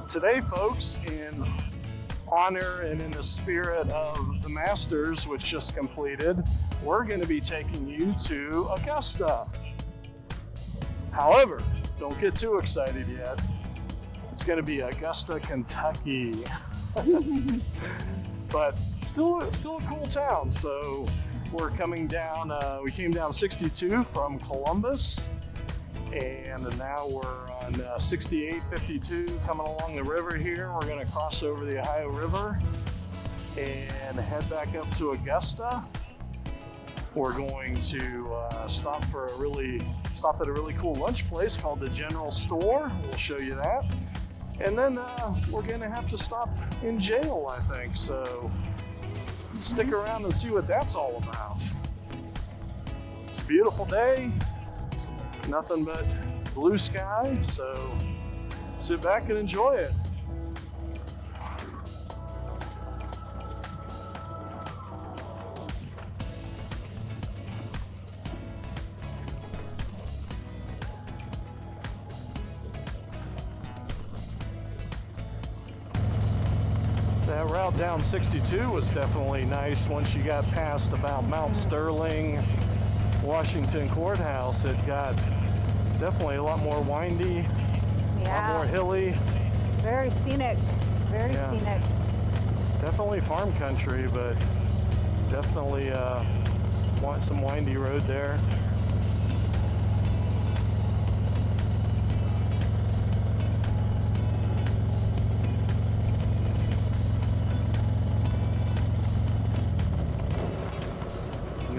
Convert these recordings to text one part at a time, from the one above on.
Today, folks, in honor and in the spirit of the Masters, which just completed, we're going to be taking you to Augusta. However, don't get too excited yet. It's going to be Augusta, Kentucky. But still a cool town. So we're coming down, we came down 62 from Columbus, and now we're on 6852 coming along the river here. We're going to cross over the Ohio River and head back up to Augusta. We're going to stop at a really cool lunch place called the General Store. We'll show you that. And then we're going to have to stop in jail, I think. So stick around and see what that's all about. It's a beautiful day. Nothing but blue sky. So sit back and enjoy it. That route down 62 was definitely nice once you got past about Mount Sterling, Washington Courthouse. It got definitely a lot more windy, a lot more hilly. Very scenic, very scenic. Definitely farm country, but definitely want some windy road there.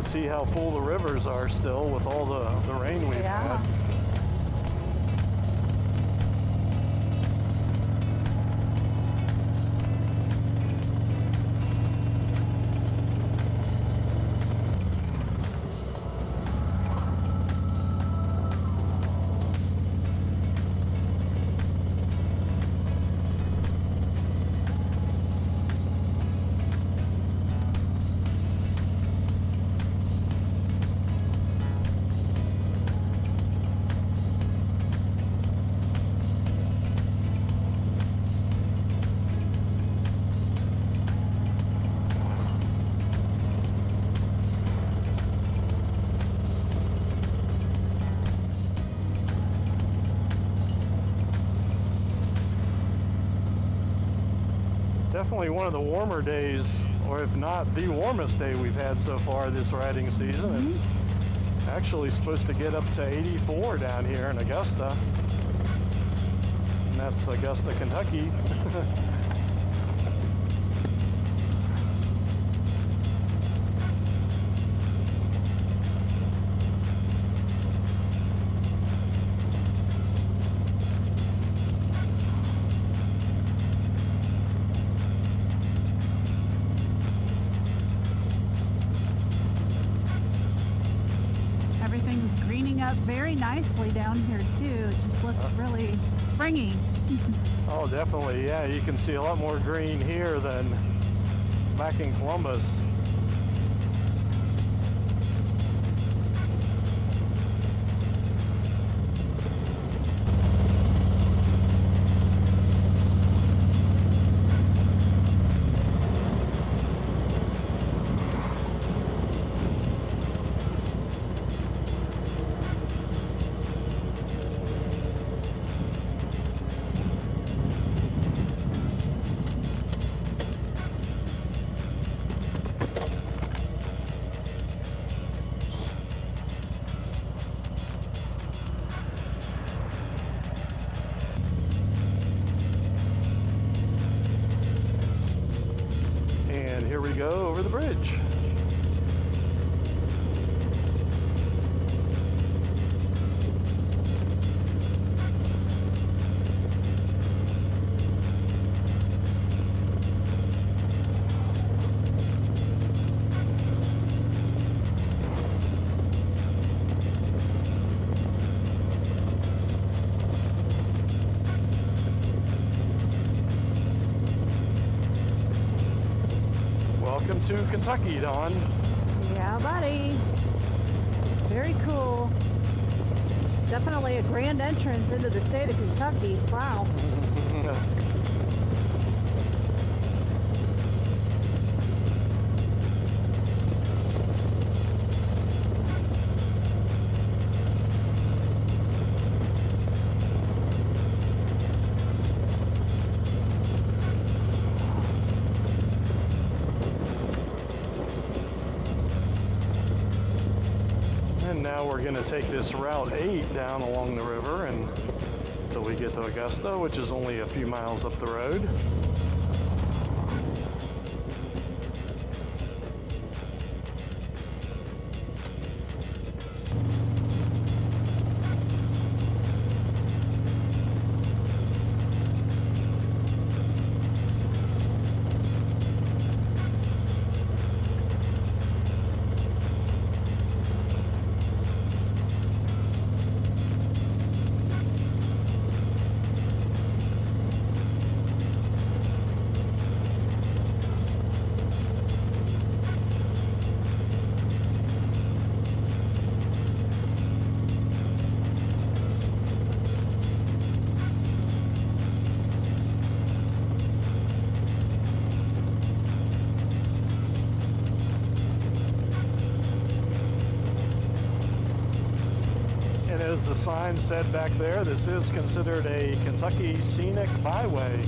See how full the rivers are still with all the rain we've had. Definitely one of the warmer days, or if not the warmest day we've had so far this riding season. It's actually supposed to get up to 84 down here in Augusta. And that's Augusta, Kentucky. Everything's greening up very nicely down here too. It just looks really springy. Oh, definitely. Yeah, you can see a lot more green here than back in Columbus. Here we go over the bridge. Welcome to Kentucky, Dawn. Yeah, buddy. Very cool. Definitely a grand entrance into the state of Kentucky. Wow. now we're going to take this Route 8 down along the river until we get to Augusta, which is only a few miles up the road. As the sign said back there, this is considered a Kentucky Scenic Byway.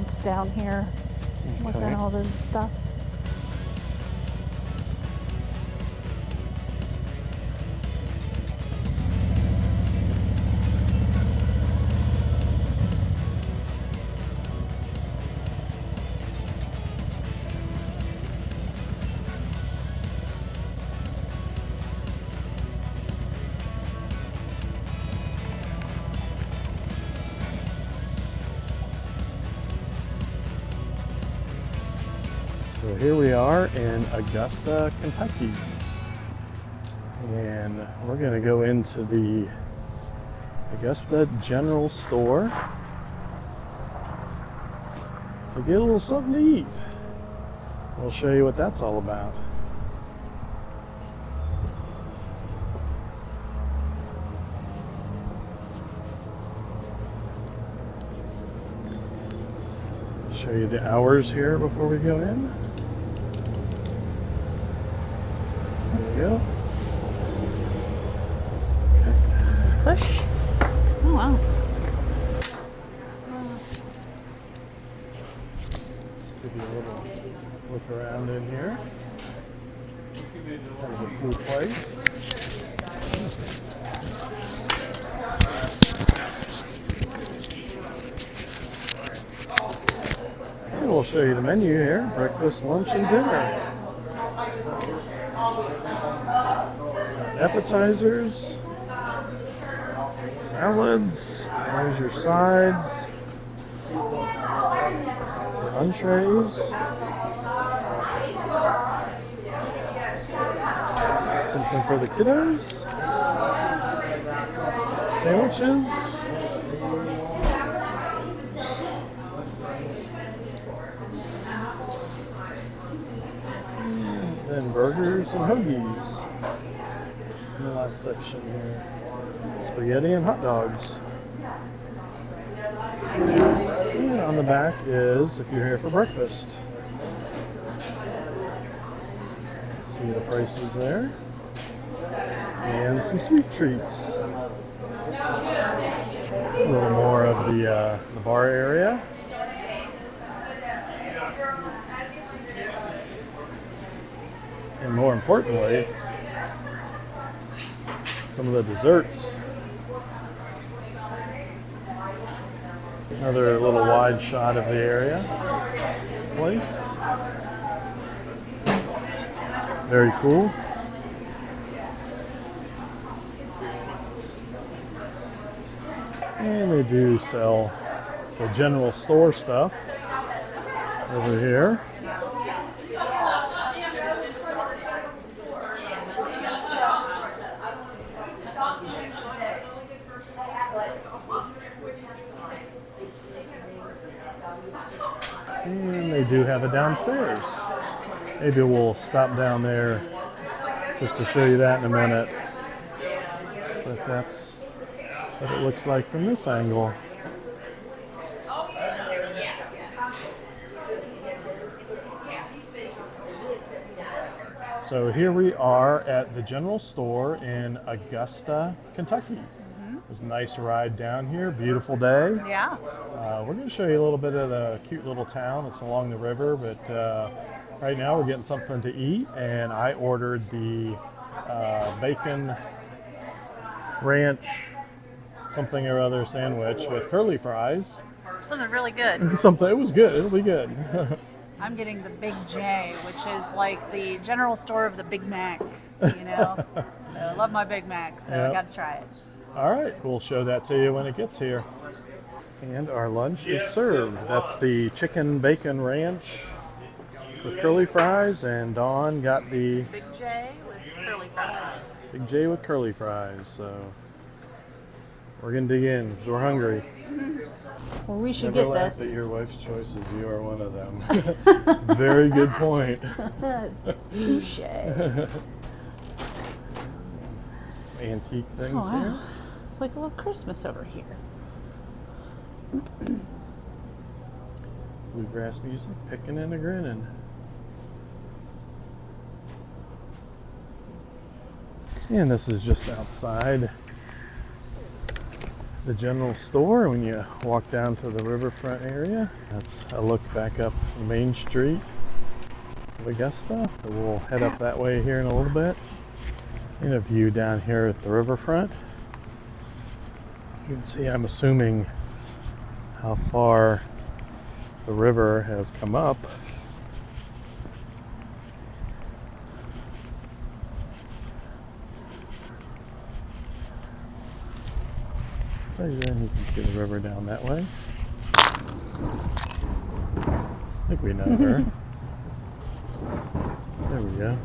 It's down here. Look at all this stuff. So here we are in Augusta, Kentucky. And we're going to go into the Augusta General Store to get a little something to eat. We'll show you what that's all about. Show you the hours here before we go in. There we go. Okay. Push. Oh wow. Give you a little look around in here. Kind of a cool place. And we'll show you the menu here. Breakfast, lunch, and dinner. Appetizers, salads, there's your sides, entrees, something for the kiddos, sandwiches, Then burgers and hoagies in the last section here. Spaghetti and hot dogs. And on the back is if you're here for breakfast. See the prices there. And some sweet treats. A little more of the bar area. And more importantly, some of the desserts. Another little wide shot of the area. Place. Very cool. And they do sell the general store stuff over here. And they do have a downstairs. Maybe we'll stop down there just to show you that in a minute. But that's what it looks like from this angle. So here we are at the general store in Augusta, Kentucky. It was a nice ride down here, beautiful day. Yeah. We're going to show you a little bit of the cute little town. It's along the river, but right now we're getting something to eat, and I ordered the bacon ranch something or other sandwich with curly fries. Something really good. Something, it was good, it'll be good. I'm getting the Big J, which is like the general store of the Big Mac, you know? So I love my Big Mac, so I Yep. gotta try it. All right, we'll show that to you when it gets here. And our lunch is served. That's the chicken bacon ranch with curly fries, and Dawn got the Big J with curly fries. Big J with curly fries. So we're gonna dig in because we're hungry. Well, we should Never get laugh this. at your wife's choices. You are one of them. Very good point. Touche. Some antique things Oh, here. wow. It's like a little Christmas over here. Bluegrass music, picking and a grinning. And this is just outside the general store when you walk down to the riverfront area. That's a look back up the main street of Augusta. So we'll head up that way here in a little bit. And a view down here at the riverfront. You can see, I'm assuming, how far the river has come up. Right then you can see the river down that way. I think we know her. There we go.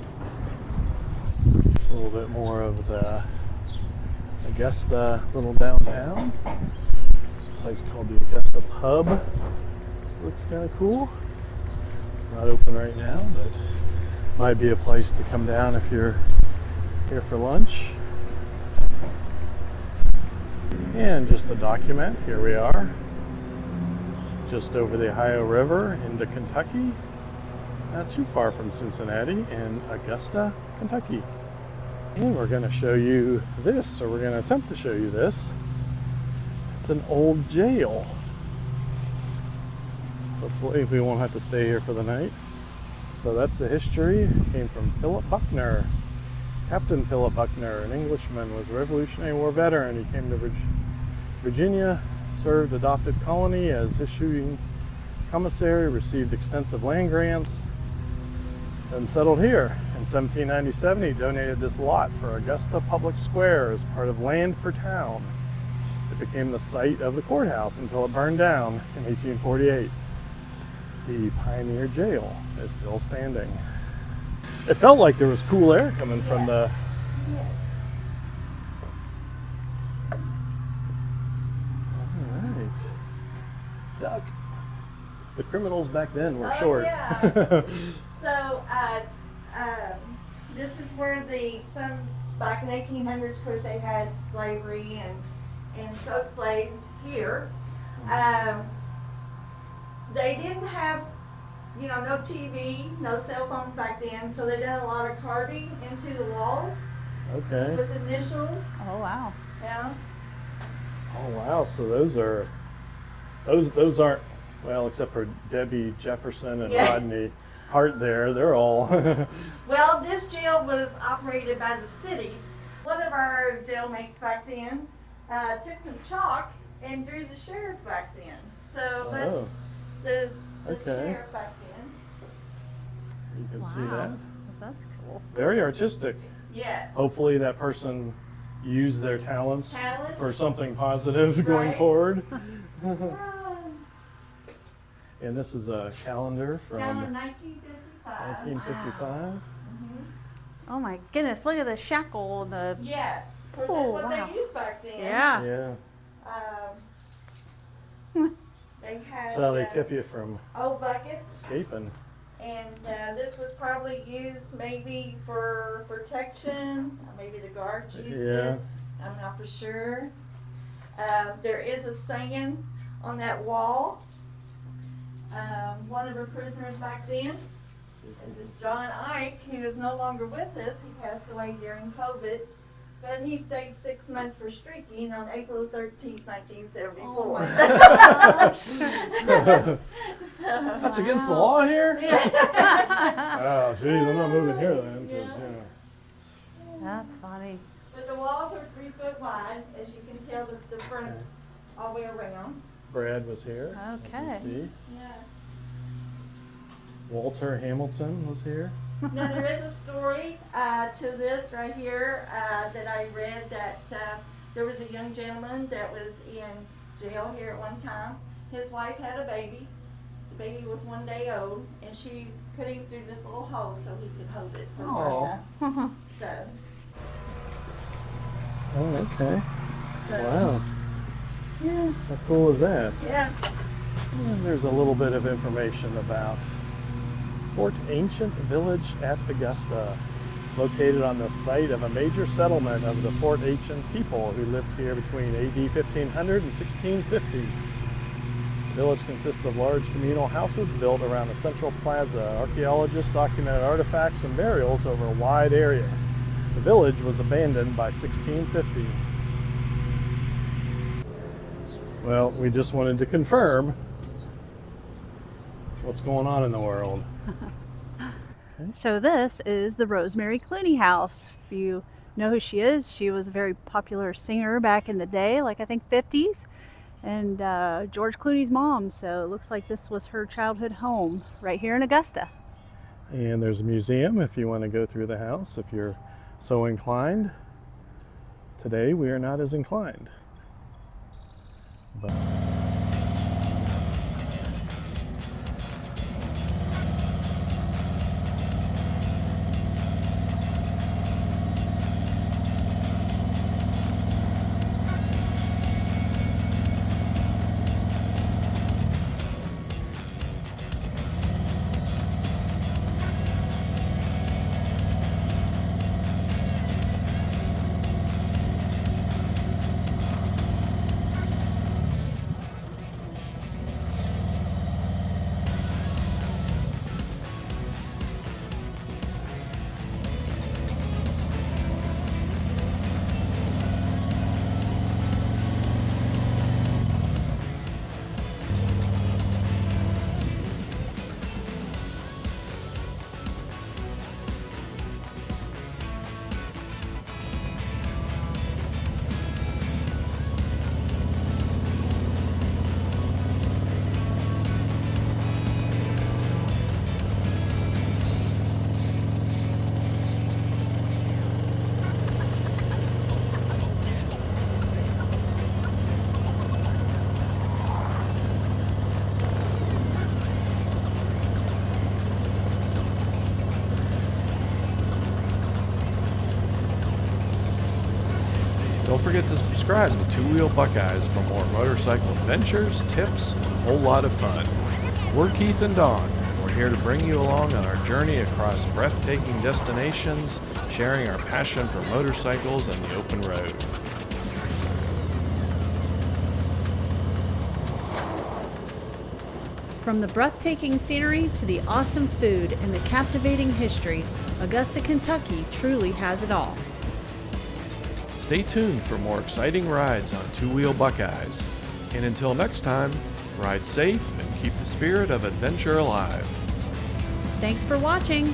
A little bit more of the Augusta little downtown. There's a place called the Augusta Pub. Looks kind of cool. Not open right now, but might be a place to come down if you're here for lunch. And just a document, here we are, just over the Ohio River into Kentucky, not too far from Cincinnati, in Augusta, Kentucky. And we're going to show you this, or we're going to attempt to show you this. It's an old jail. Hopefully we won't have to stay here for the night. So that's the history. It came from Philip Buckner. Captain Philip Buckner, an Englishman, was a Revolutionary War veteran. He came to Virginia, served adopted colony as issuing commissary, received extensive land grants, and settled here. In 1797, he donated this lot for Augusta Public Square as part of Land for Town. It became the site of the courthouse until it burned down in 1848. The Pioneer Jail is still standing. It felt like there was cool air coming from the... All right. Duck. The criminals back then were short. Yeah. So, this is where back in 1800s, of course, they had slavery and sold slaves here. They didn't have, no TV, no cell phones back then, so they did a lot of carving into the walls Okay. with initials. Oh wow. Yeah. Oh wow. So those aren't, well, except for Debbie Jefferson and Yeah. Rodney Hart. They're all. Well, this jail was operated by the city. One of our jailmates back then took some chalk and drew the sheriff back then. So that's the Okay. sheriff back then. You can see Wow. that. That's cool. Very artistic. Yeah. Hopefully that person used their talents Talents. for something positive going Right. forward. And this is a calendar from Down in 1955. 1955. Oh my goodness! Look at the shackle and the. Yes. Of course, Oh, that's what wow. they used back then. Yeah. Yeah. They had That's how they kept you from old buckets. escaping. And this was probably used maybe for protection, or maybe the guards used Yeah. it. I'm not for sure. There is a saying on that wall. One of our prisoners back then, this is John Ike, who is no longer with us. He passed away during COVID. But he stayed 6 months for streaking on April 13th, 1974. So, That's against the law here? yeah. Oh, geez, I'm not moving here then. 'Cause, Yeah. That's funny. But the walls are 3 foot wide, as you can tell the front all the way around. Brad was here. You Okay. can see. Yeah. Walter Hamilton was here. Now there is a story to this right here that I read that there was a young gentleman that was in jail here at one time. His wife had a baby. The baby was 1 day old, and she put him through this little hole so he could hold it for Aw. her. So, Oh, okay. so Wow. Yeah. How cool is that? yeah. And there's a little bit of information about Fort Ancient Village at Augusta, located on the site of a major settlement of the Fort Ancient people who lived here between AD 1500 and 1650. The village consists of large communal houses built around a central plaza. Archaeologists documented artifacts and burials over a wide area. The village was abandoned by 1650. Well, we just wanted to confirm what's going on in the world. So this is the Rosemary Clooney house. If you know who she is, she was a very popular singer back in the day, like I think 50s, and George Clooney's mom. So it looks like this was her childhood home right here in Augusta. And there's a museum if you want to go through the house, if you're so inclined. Today we are not as inclined. But Don't forget to subscribe to Two Wheel Buckeyes for more motorcycle adventures, tips, and a whole lot of fun. We're Keith and Dawn, and we're here to bring you along on our journey across breathtaking destinations sharing our passion for motorcycles and the open road. From the breathtaking scenery to the awesome food and the captivating history, Augusta, Kentucky truly has it all. Stay tuned for more exciting rides on Two Wheel Buckeyes. And until next time, ride safe and keep the spirit of adventure alive. Thanks for watching.